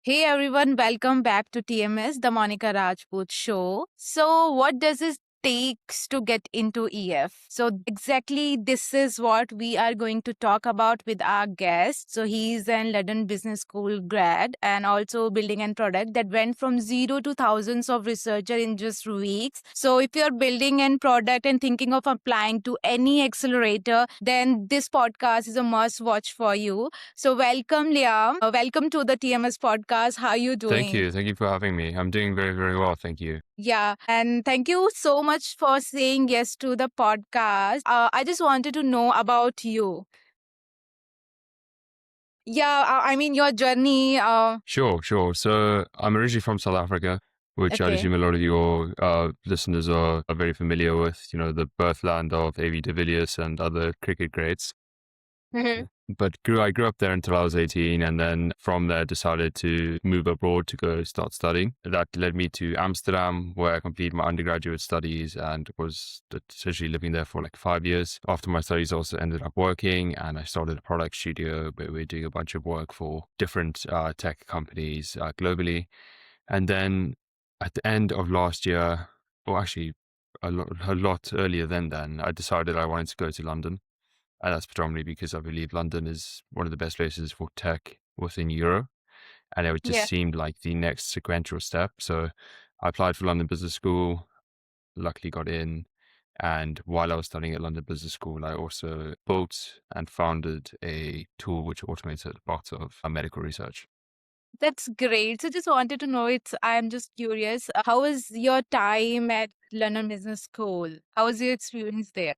Hey everyone, welcome back to TMS, the Monika Rajput Show. So, what does it takes to get into EF? So, exactly this is what we are going to talk about with our guest. So, he's an London Business School grad and also building a product that went from zero to thousands of researcher in just weeks. So, if you're building a product and thinking of applying to any accelerator, then this podcast is a must watch for you. So welcome, Liam. Welcome to the TMS podcast. How are you Thank doing? you. Thank you for having me. I'm doing very, very well. Thank you. Yeah, and thank you so much for saying yes to the podcast. I just wanted to know about you. Yeah, I mean your journey. Sure. So I'm originally from South Africa, which I'd Okay. assume a lot of your listeners are very familiar with, the birthland of A.V. de Villiers and other cricket greats. Mhm. But I grew up there until I was 18, and then from there decided to move abroad to go start studying. That led me to Amsterdam, where I completed my undergraduate studies and was essentially living there for like 5 years. After my studies, I also ended up working, and I started a product studio where we're doing a bunch of work for different tech companies globally. And then at the end of last year, or actually a lot earlier than then, I decided I wanted to go to London. And that's predominantly because I believe London is one of the best places for tech within Europe. And it just Yeah. seemed like the next sequential step. So I applied for London Business School, luckily got in. And while I was studying at London Business School, I also built and founded a tool which automates a lot of medical research. That's great. So just wanted to know I'm just curious. How was your time at London Business School? How was your experience there?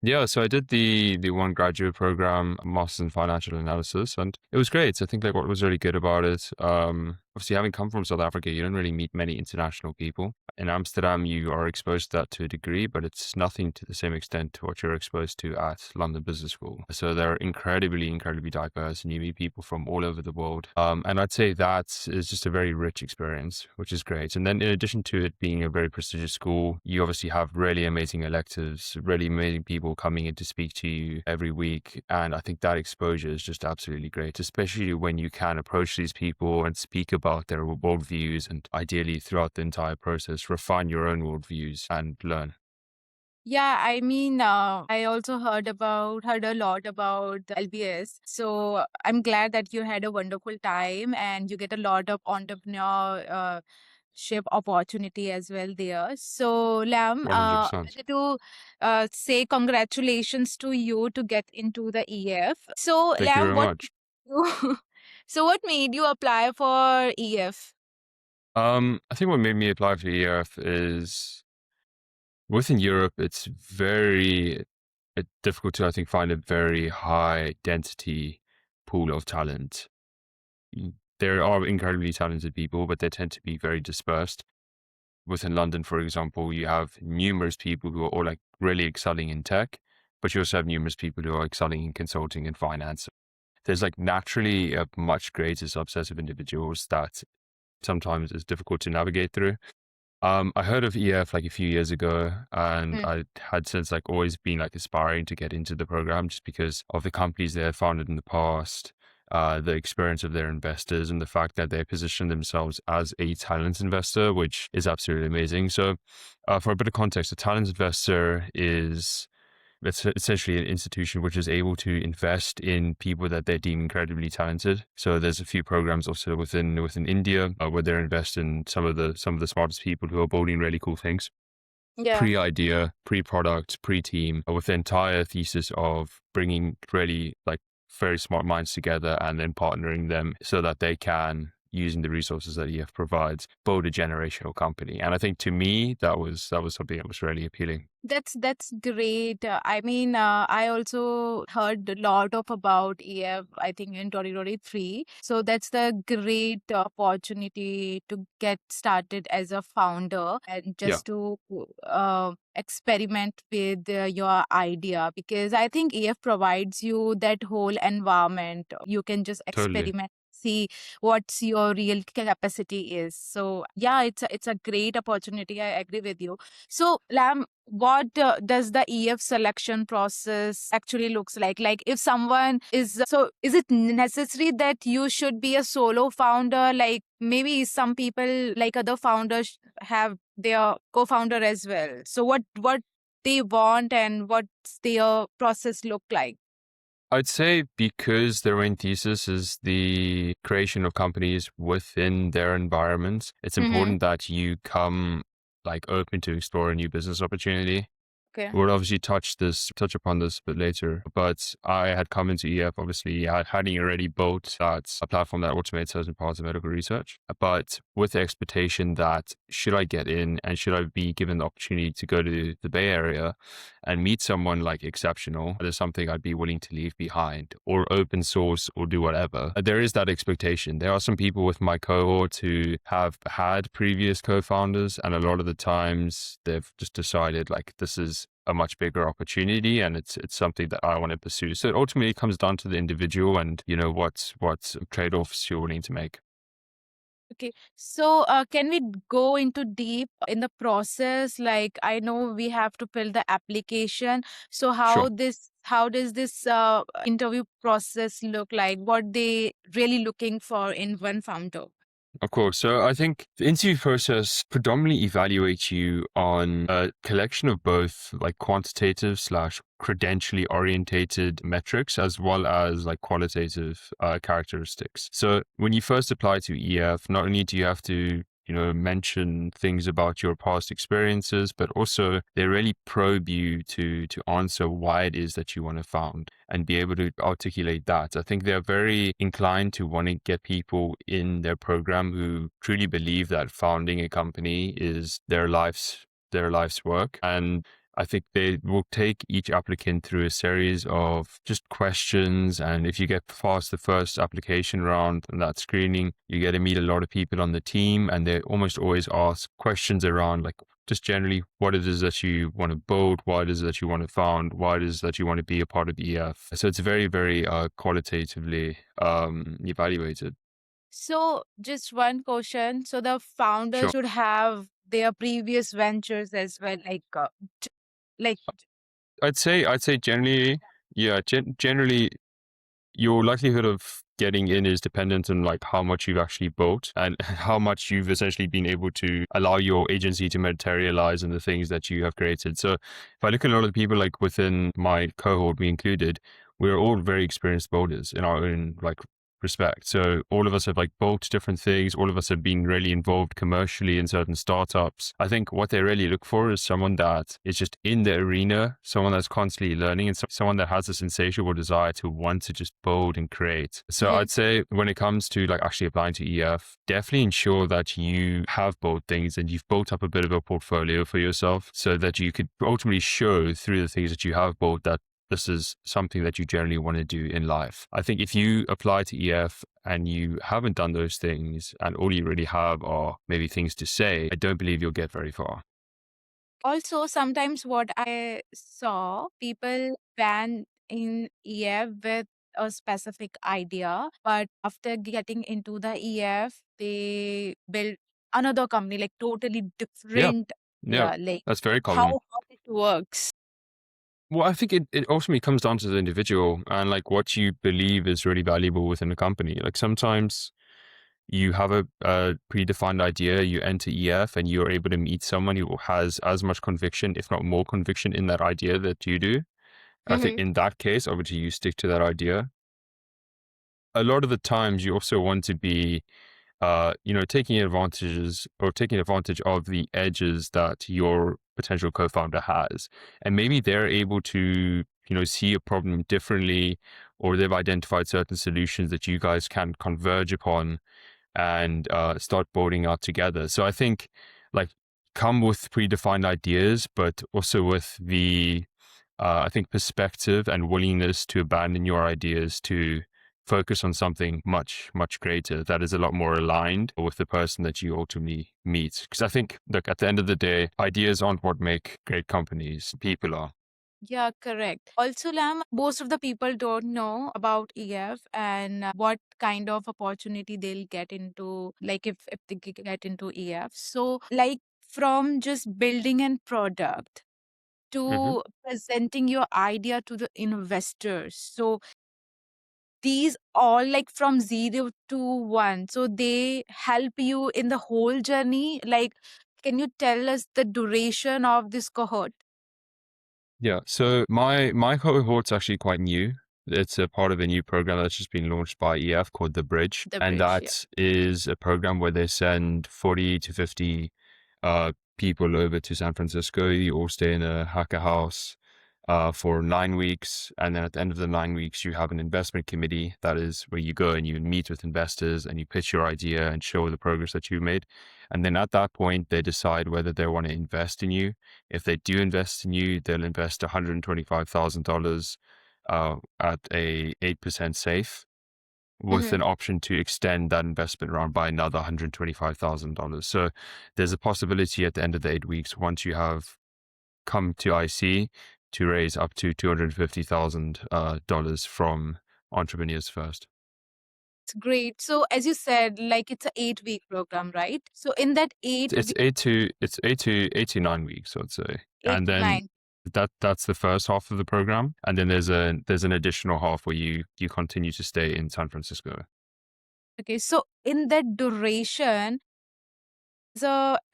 Yeah, so I did the one graduate program, Masters in Financial Analysis, and it was great. I think like what was really good about it, obviously having come from South Africa, you don't really meet many international people. In Amsterdam, you are exposed to that to a degree, but it's nothing to the same extent to what you're exposed to at London Business School. So they're incredibly diverse, and you meet people from all over the world. And I'd say that is just a very rich experience, which is great. And then in addition to it being a very prestigious school, you obviously have really amazing electives, really amazing people coming in to speak to you every week. And I think that exposure is just absolutely great, especially when you can approach these people and speak about their worldviews and ideally throughout the entire process, refine your own worldviews and learn. Yeah, I mean, I also heard a lot about the LBS. So I'm glad that you had a wonderful time and you get a lot of entrepreneurship opportunity as well there. So, Lam, I 100%. wanted to say congratulations to you to get into the EF. So, Thank you Lam, very much. so what made you apply for EF? I think what made me apply for ERF is within Europe, it's very difficult to, I think, find a very high density pool of talent. There are incredibly talented people, but they tend to be very dispersed. Within London, for example, you have numerous people who are all like really excelling in tech, but you also have numerous people who are excelling in consulting and finance. There's like naturally a much greater subset of individuals that sometimes is difficult to navigate through. I heard of EF like a few years ago, and Hmm. I had since like always been like aspiring to get into the program just because of the companies they had founded in the past, the experience of their investors, and the fact that they position themselves as a talent investor, which is absolutely amazing. So, for a bit of context, a talent investor is it's essentially an institution which is able to invest in people that they deem incredibly talented. So there's a few programs also within India where they invest in some of the smartest people who are building really cool things. Yeah. Pre-idea, pre-product, pre-team, with the entire thesis of bringing really like very smart minds together and then partnering them so that they can, using the resources that EF provides, build a generational company. And I think to me that was something that was really appealing. That's great. I mean, I also heard a lot of about EF, I think in 2023. So that's the great opportunity to get started as a founder and Yeah, just to experiment with your idea because I think EF provides you that whole environment. You can just totally. experiment. see what's your real capacity is. So yeah, it's a great opportunity. I agree with you. So Lam, what does the EF selection process actually looks like? Like if someone is, so is it necessary that you should be a solo founder? Like maybe some people, like other founders, have their co-founder as well. So what they want and what's their process look like? I'd say because their main thesis is the creation of companies within their environments, it's Mm-hmm. important that you come like open to explore a new business opportunity. Okay. We'll obviously touch upon this a bit later, but I had come into EF, obviously, having already built that a platform that automates certain parts of medical research, but with the expectation that should I get in and should I be given the opportunity to go to the Bay Area and meet someone like exceptional, there's something I'd be willing to leave behind or open source or do whatever. There is that expectation. There are some people with my cohort who have had previous co-founders, and a lot of the times they've just decided like this is a much bigger opportunity and it's something that I want to pursue. So it ultimately comes down to the individual and, you know, what trade-offs you're willing to make. Okay. So, can we go into deep in the process? Like, I know we have to fill the application. So, Sure. how does this interview process look like? What they really looking for in one founder? Of course. So I think the interview process predominantly evaluates you on a collection of both like quantitative slash credentially orientated metrics as well as like qualitative characteristics. So when you first apply to EF, not only do you have to mention things about your past experiences, but also they really probe you to answer why it is that you want to found and be able to articulate that. I think they're very inclined to want to get people in their program who truly believe that founding a company is their life's work. And I think they will take each applicant through a series of just questions. And if you get past the first application round and that screening, you get to meet a lot of people on the team. And they almost always ask questions around like just generally what it is that you want to build, what it is that you want to found, what it is that you want to be a part of EF. So it's very, very qualitatively evaluated. So, just one question. So, the founder Sure. should have their previous ventures as well, like I'd say generally, yeah, generally your likelihood of getting in is dependent on like how much you've actually built and how much you've essentially been able to allow your agency to materialize in the things that you have created. So if I look at a lot of the people like within my cohort, me included, we're all very experienced builders in our own like respect. So all of us have like built different things. All of us have been really involved commercially in certain startups. I think what they really look for is someone that is just in the arena, someone that's constantly learning, and someone that has this insatiable desire to want to just build and create. So Mhm. I'd say when it comes to like actually applying to EF, definitely ensure that you have built things and you've built up a bit of a portfolio for yourself so that you could ultimately show through the things that you have built that this is something that you generally want to do in life. I think if you apply to EF and you haven't done those things and all you really have are maybe things to say, I don't believe you'll get very far. Also, sometimes what I saw, people ban in EF with a specific idea, but after getting into the EF, they build another company, like totally Yeah. different. Yeah. Yeah, like That's very how common. it works. Well, I think it ultimately comes down to the individual and like what you believe is really valuable within a company. Like sometimes you have a predefined idea, you enter EF and you're able to meet someone who has as much conviction, if not more conviction in that idea that you do. I think Mm-hmm. in that case, obviously you stick to that idea. A lot of the times you also want to be taking advantage of the edges that your potential co-founder has. And maybe they're able to, see a problem differently, or they've identified certain solutions that you guys can converge upon and start building out together. So I think like come with predefined ideas, but also with the I think perspective and willingness to abandon your ideas to focus on something much, much greater that is a lot more aligned with the person that you ultimately meet. Because I think, look, at the end of the day, ideas aren't what make great companies. People are. Yeah, correct. Also, Lam, most of the people don't know about EF and what kind of opportunity they'll get into, like if they get into EF. So, like from just building a product Hmm. to presenting your idea to the investors. So, these all like from 0 to 1. So, they help you in the whole journey. Like, can you tell us the duration of this cohort? Yeah. So my cohort's actually quite new. It's a part of a new program that's just been launched by EF called The Bridge. The And bridge, yeah. that is a program where they send 40 to 50 people over to San Francisco. You all stay in a hacker house for 9 weeks. And then at the end of the 9 weeks, you have an investment committee. That is where you go and you meet with investors and you pitch your idea and show the progress that you made. And then at that point, they decide whether they want to invest in you. If they do invest in you, they'll invest $125,000 at a 8% safe, with Mhm. an option to extend that investment round by another $125,000. So there's a possibility at the end of the 8 weeks, once you have come to IC, to raise up to $250,000 from entrepreneurs first. It's great. So as you said, like it's a 8 week program, right? So in that eight It's week, 8 to 9 weeks, I'd say. eight And to then nine. that's the first half of the program. And then there's an additional half where you continue to stay in San Francisco. Okay. So in that duration,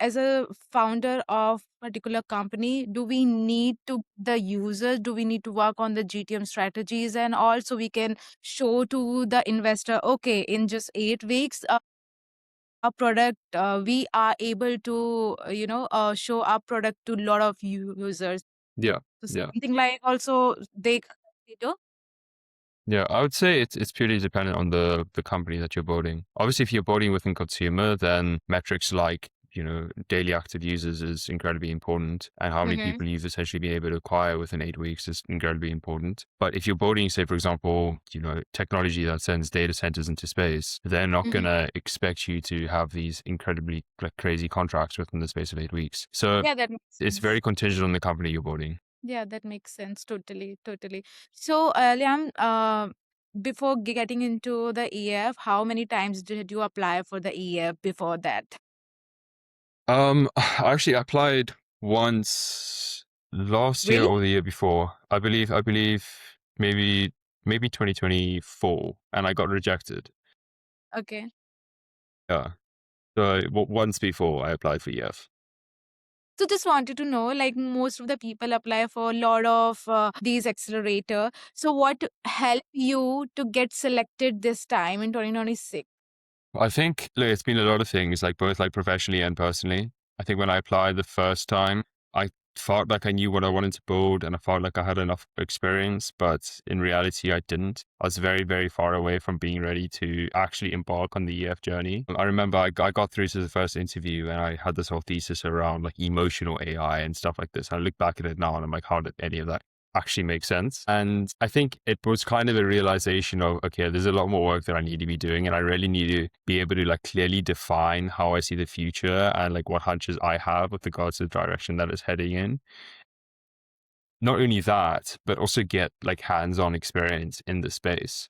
as a founder of particular company, do we need to the users? Do we need to work on the GTM strategies and all so we can show to the investor, okay, in just 8 weeks, our product, we are able to, show our product to a lot of users. Yeah. So Yeah. something like also they do. Yeah, I would say it's purely dependent on the company that you're building. Obviously, if you're building within consumer, then metrics like, daily active users is incredibly important, and how many Mhm, people you've essentially been able to acquire within 8 weeks is incredibly important. But if you're building, say, for example, technology that sends data centers into space, they're not mhm. gonna expect you to have these incredibly like crazy contracts within the space of 8 weeks. So Yeah, that makes it's sense. very contingent on the company you're building. Yeah, that makes sense. Totally, totally. So, Liam, before getting into the EF, how many times did you apply for the EF before that? I actually applied once last year Really? or the year before. I believe maybe 2024, and I got rejected. Okay. Yeah. So once before I applied for EF. So just wanted to know, like most of the people apply for a lot of these accelerator. So what helped you to get selected this time in 2026? I think, look, it's been a lot of things, like both like professionally and personally. I think when I applied the first time, I felt like I knew what I wanted to build and I felt like I had enough experience, but in reality, I didn't. I was very, very far away from being ready to actually embark on the EF journey. I remember I got through to the first interview and I had this whole thesis around like emotional AI and stuff like this. I look back at it now and I'm like, how did any of that actually make sense? And I think it was kind of a realization of, okay, there's a lot more work that I need to be doing, and I really need to be able to like clearly define how I see the future and like what hunches I have with regards to the direction that it's heading in. Not only that, but also get like hands-on experience in the space.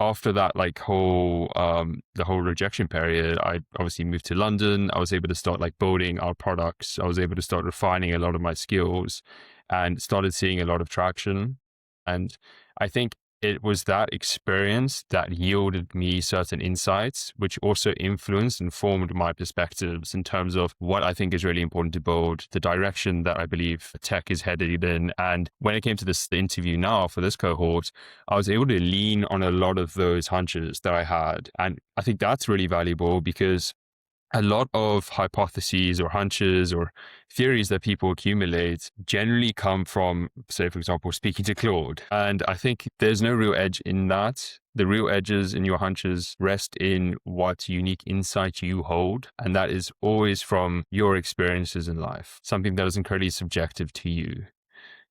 After that, like the whole rejection period, I obviously moved to London. I was able to start like building our products. I was able to start refining a lot of my skills and started seeing a lot of traction. And I think it was that experience that yielded me certain insights, which also influenced and formed my perspectives in terms of what I think is really important to build, the direction that I believe tech is headed in. And when it came to this interview now for this cohort, I was able to lean on a lot of those hunches that I had. And I think that's really valuable because a lot of hypotheses or hunches or theories that people accumulate generally come from, say, for example, speaking to Claude. And I think there's no real edge in that. The real edges in your hunches rest in what unique insight you hold. And that is always from your experiences in life, something that is incredibly subjective to you.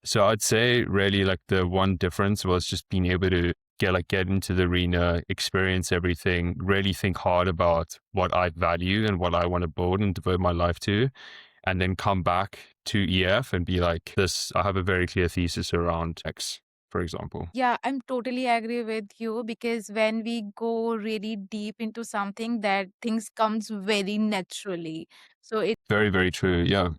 So I'd say really like the one difference was just being able to get into the arena, experience everything, really think hard about what I value and what I want to build and devote my life to. and then come back to EF and be like, this, I have a very clear thesis around X, for example. Yeah, I'm totally agree with you because when we go really deep into something, that things comes very naturally. So it Very, very true. Yeah,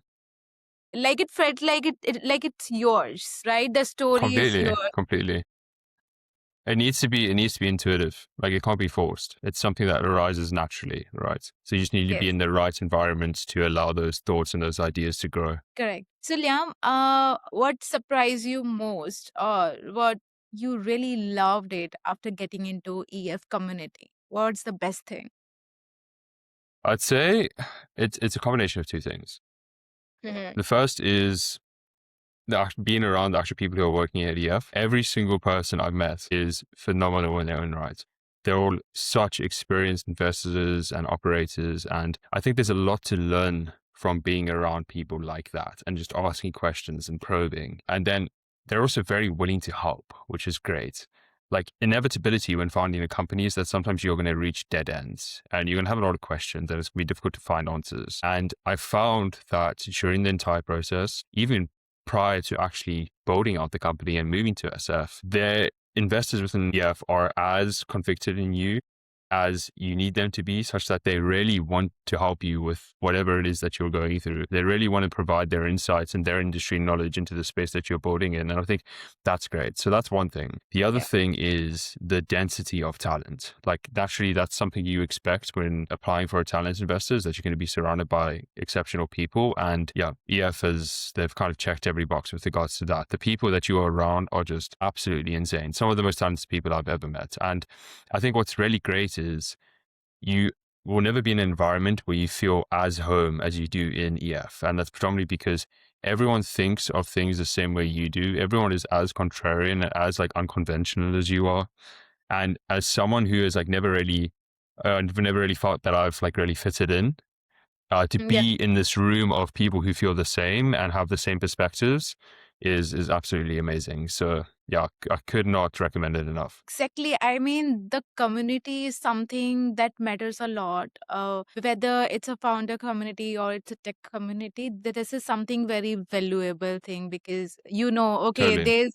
like it felt like like it's yours, right? The story is completely, yours. completely. It needs to be intuitive. Like it can't be forced. It's something that arises naturally, right? So you just need to be Yes, in the right environment to allow those thoughts and those ideas to grow. correct. So Liam, what surprised you most, or what you really loved it after getting into EF community? What's the best thing? I'd say it's a combination of two things. Mhm. The first is being around the actual people who are working at EF. Every single person I've met is phenomenal in their own right. They're all such experienced investors and operators, and I think there's a lot to learn from being around people like that and just asking questions and probing. And then they're also very willing to help, which is great. Like inevitability when founding a company is that sometimes you're going to reach dead ends and you're going to have a lot of questions and it's going to be difficult to find answers. And I found that during the entire process, even prior to actually building out the company and moving to SF, their investors within EF are as convicted in you as you need them to be, such that they really want to help you with whatever it is that you're going through. They really want to provide their insights and their industry knowledge into the space that you're building in. And I think that's great. So that's one thing. The other Yeah. thing is the density of talent. Like naturally, that's something you expect when applying for a talent investor, is that you're going to be surrounded by exceptional people. And yeah, EF they've kind of checked every box with regards to that. The people that you are around are just absolutely insane. Some of the most talented people I've ever met. And I think what's really great is you will never be in an environment where you feel as home as you do in EF. And that's predominantly because everyone thinks of things the same way you do. Everyone is as contrarian and as like unconventional as you are. And as someone who has like never really felt that I've like really fitted in, to Yeah. be in this room of people who feel the same and have the same perspectives is absolutely amazing. So yeah, I could not recommend it enough. Exactly. I mean, the community is something that matters a lot. Whether it's a founder community or it's a tech community, this is something very valuable thing because okay, Totally. there's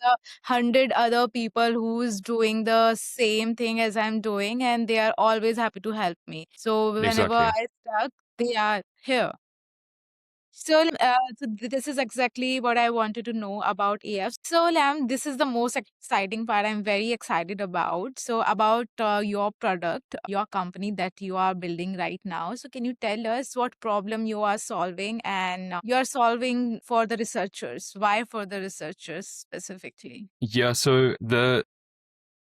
100 other people who's doing the same thing as I'm doing, and they are always happy to help me. So whenever Exactly. I stuck, they are here. This is exactly what I wanted to know about AF. So, Lam, this is the most exciting part I'm very excited about. So, about your product, your company that you are building right now. So, can you tell us what problem you are solving and you are solving for the researchers? Why for the researchers specifically? Yeah.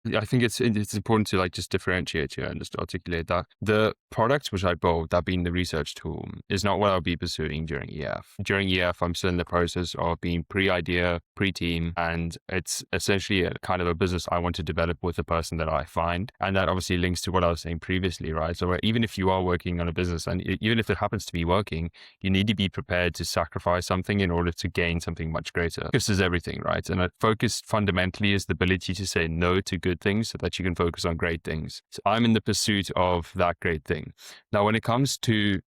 I think it's important to like just differentiate here and just articulate that the product which I built, that being the research tool, is not what I'll be pursuing during EF. During EF, I'm still in the process of being pre-idea, pre-team, and it's essentially a kind of a business I want to develop with the person that I find, and that obviously links to what I was saying previously, right? So even if you are working on a business, and even if it happens to be working, you need to be prepared to sacrifice something in order to gain something much greater. Focus is everything, right? And a focus fundamentally is the ability to say no to good things so that you can focus on great things. So I'm in the pursuit of that great thing. Now, when it comes to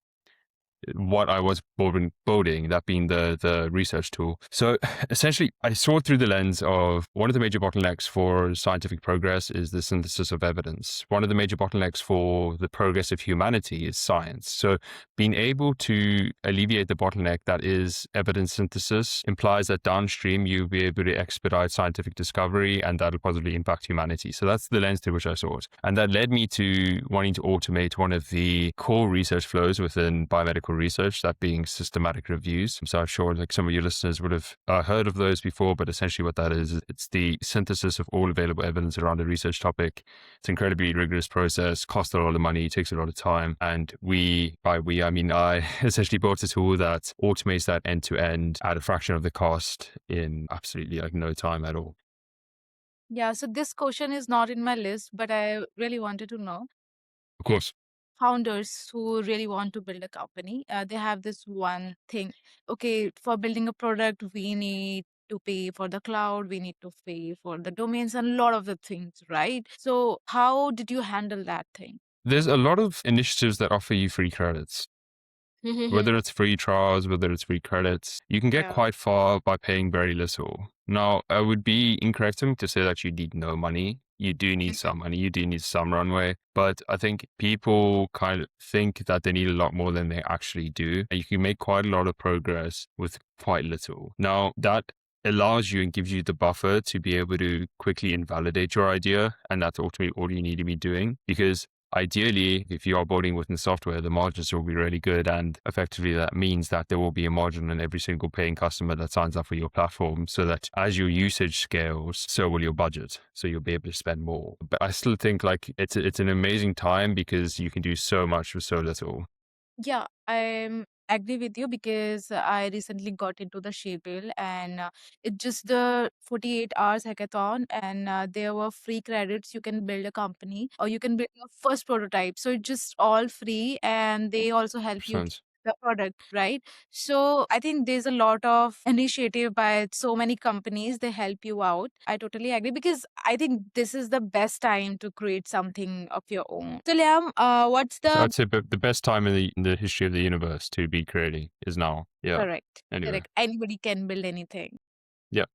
what I was building, that being the research tool. So essentially, I saw it through the lens of one of the major bottlenecks for scientific progress is the synthesis of evidence. One of the major bottlenecks for the progress of humanity is science. So being able to alleviate the bottleneck that is evidence synthesis implies that downstream you'll be able to expedite scientific discovery and that'll positively impact humanity. So that's the lens through which I saw it. And that led me to wanting to automate one of the core research flows within biomedical research, that being systematic reviews. So I'm sure like some of your listeners would have heard of those before, but essentially what that is, it's the synthesis of all available evidence around a research topic. It's an incredibly rigorous process, costs a lot of money, takes a lot of time. And I mean, I essentially built a tool that automates that end to end at a fraction of the cost in absolutely like no time at all. Yeah, so this question is not in my list, but I really wanted to know. Of course. Founders who really want to build a company, they have this one thing. Okay, for building a product, we need to pay for the cloud, we need to pay for the domains, and a lot of the things, right? So, how did you handle that thing? There's a lot of initiatives that offer you free credits. Whether it's free trials, whether it's free credits, you can get Yeah. quite far by paying very little. Now, it would be incorrect of me to say that you need no money. You do need some money, you do need some runway. But I think people kind of think that they need a lot more than they actually do. And you can make quite a lot of progress with quite little. Now, that allows you and gives you the buffer to be able to quickly invalidate your idea. And that's ultimately all you need to be doing. Because ideally, if you are building within software, the margins will be really good. And effectively, that means that there will be a margin on every single paying customer that signs up for your platform, so that as your usage scales, so will your budget. So you'll be able to spend more. But I still think like it's an amazing time because you can do so much with so little. Yeah, I agree with you because I recently got into the Shapebill and it's just the 48 hours hackathon and there were free credits. You can build a company or you can build your first prototype. So it's just all free and they also help you Percent. the product, right? So I think there's a lot of initiative by so many companies. They help you out. I totally agree because I think this is the best time to create something of your own. So Liam, what's So the I'd say the best time in the history of the universe to be creating is now. Yeah. correct? Anyway. Correct. Anybody can build anything. Yeah.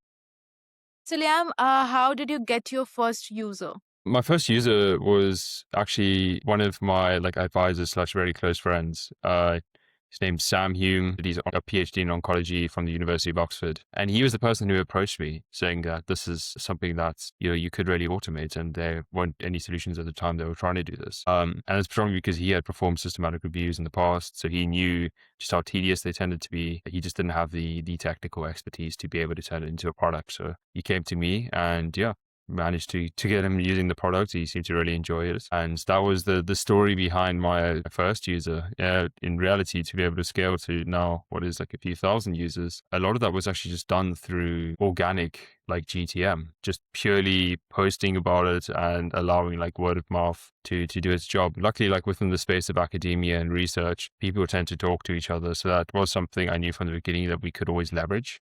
So Liam, how did you get your first user? My first user was actually one of my like advisors slash very close friends. His name's Sam Hume. He's a PhD in oncology from the University of Oxford, and he was the person who approached me saying that this is something that you could really automate, and there weren't any solutions at the time. They were trying to do this, and it's probably because he had performed systematic reviews in the past, so he knew just how tedious they tended to be. He just didn't have the technical expertise to be able to turn it into a product. So he came to me, and yeah, managed to get him using the product. He seemed to really enjoy it. And that was the story behind my first user. In reality, to be able to scale to now what is like a few thousand users, a lot of that was actually just done through organic, like GTM, just purely posting about it and allowing like word of mouth to do its job. Luckily, like within the space of academia and research, people tend to talk to each other. So that was something I knew from the beginning that we could always leverage.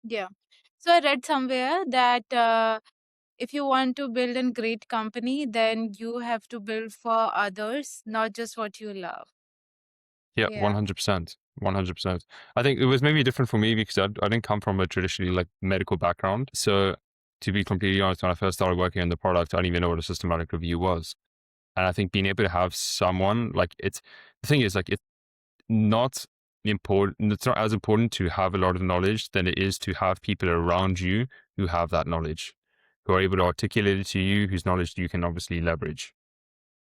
Yeah. So I read somewhere that if you want to build a great company, then you have to build for others, not just what you love. Yeah, Yeah. 100%. 100%. I think it was maybe different for me because I didn't come from a traditionally like medical background. So to be completely honest, when I first started working on the product, I didn't even know what a systematic review was. And I think being able to have someone like the thing is like it's not important. It's not as important to have a lot of knowledge than it is to have people around you who have that knowledge, who are able to articulate it to you, whose knowledge you can obviously leverage.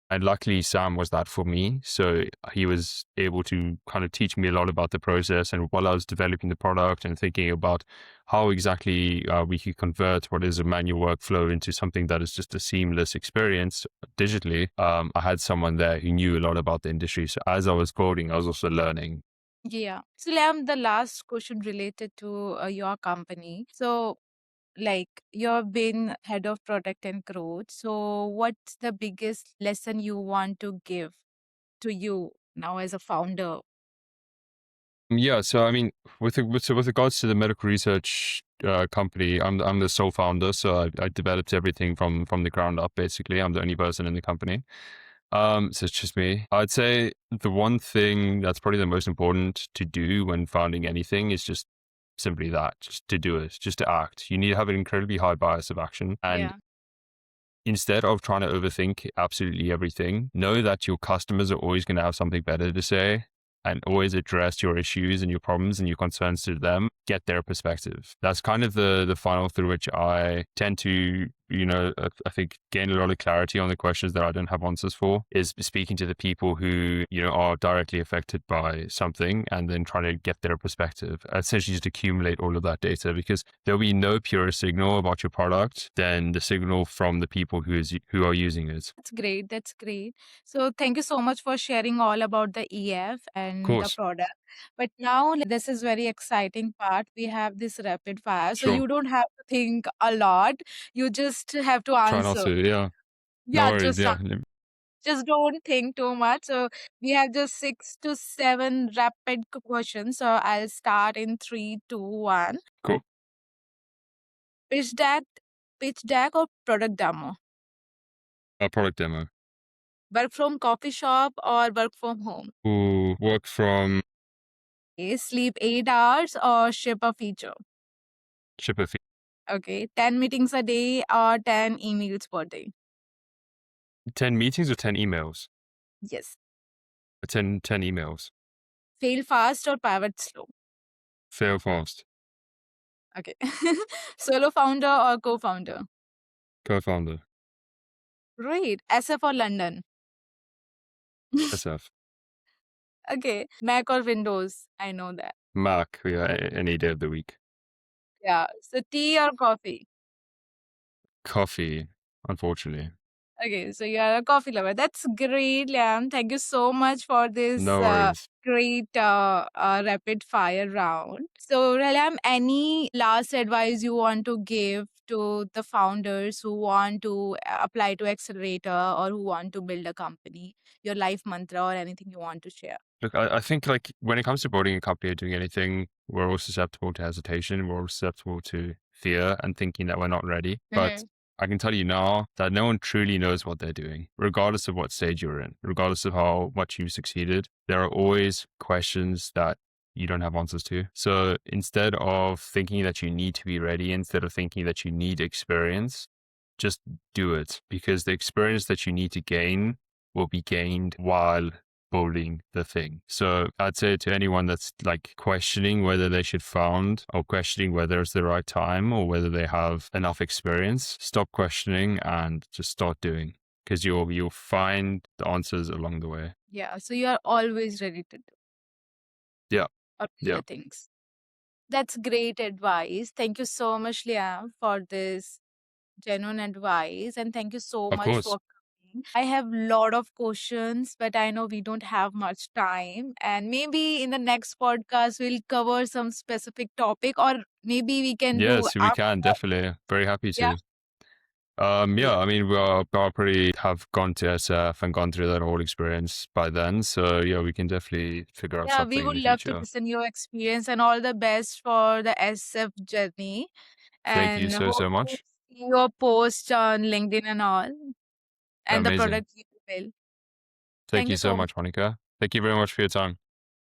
And luckily, Sam was that for me. So he was able to kind of teach me a lot about the process. And while I was developing the product and thinking about how exactly we could convert what is a manual workflow into something that is just a seamless experience digitally, I had someone there who knew a lot about the industry. So as I was coding, I was also learning. Yeah. So Liam, the last question related to your company. So like you've been head of product and growth. So what's the biggest lesson you want to give to you now as a founder? Yeah, so I mean, with regards to the medical research company, I'm the sole founder, so I developed everything from the ground up. Basically, I'm the only person in the company. So it's just me. I'd say the one thing that's probably the most important to do when founding anything is just simply that, just to do it, just to act. You need to have an incredibly high bias of action, and Yeah. instead of trying to overthink absolutely everything, know that your customers are always going to have something better to say and always address your issues and your problems and your concerns to them, get their perspective. That's kind of the funnel through which I tend to, I think gain a lot of clarity on the questions that I don't have answers for, is speaking to the people who, are directly affected by something and then trying to get their perspective. Essentially just accumulate all of that data, because there'll be no purer signal about your product than the signal from the people who are using it. That's great. That's great. So thank you so much for sharing all about the EF Of and the course. product. But now this is very exciting part. We have this rapid fire. So Sure. you don't have to think a lot. You just have to Try not answer. to. Yeah. No Yeah, worries. Yeah. just don't think too much. So we have just 6 to 7 rapid questions. So I'll start in 3, 2, 1. Cool. Pitch deck, pitch deck or product demo? A product demo. Work from coffee shop or work from home? Who work from Okay. Sleep 8 hours or ship a feature? ship a 10 meetings a day or 10 emails per day? 10 meetings or 10 emails? Yes. 10 emails. Fail fast or pivot slow? Fail fast. Okay. Solo founder or co-founder? Co-founder. Great. SF or London? SF. Okay. Mac or Windows? I know that. Mac. Yeah, any day of the week. Yeah. So tea or coffee? Coffee, unfortunately. Okay, so you are a coffee lover. That's great, Liam. Thank you so much for this No worries. great rapid fire round. So, Liam, any last advice you want to give to the founders who want to apply to Accelerator or who want to build a company? Your life mantra or anything you want to share? Look, I think like when it comes to building a company or doing anything, we're all susceptible to hesitation. We're all susceptible to fear and thinking that we're not ready. But Mhm. I can tell you now that no one truly knows what they're doing, regardless of what stage you're in, regardless of how much you've succeeded. There are always questions that you don't have answers to. So instead of thinking that you need to be ready, instead of thinking that you need experience, just do it, because the experience that you need to gain will be gained while building the thing. So I'd say to anyone that's like questioning whether they should found or questioning whether it's the right time or whether they have enough experience, stop questioning and just start doing, because you'll find the answers along the way. Yeah, so you are always ready to do Yeah. or build Yeah. the things. That's great advice. Thank you so much, Liam, for this genuine advice, and thank you so Of much course. for coming. I have lot of questions, but I know we don't have much time, and maybe in the next podcast we'll cover some specific topic, or maybe we can do Yes, we after. can definitely. Very happy Yeah, to. yeah, Yeah, I mean, we'll probably have gone to SF and gone through that whole experience by then. So yeah, we can definitely figure out yeah. We something in would the love to future. listen your experience, and all the best for the SF journey. Thank you And so, hope so to much. see your post on LinkedIn and all, and the Amazing. product you build. Thank Thank you you so so much. much, Monika. Thank you very much for your time.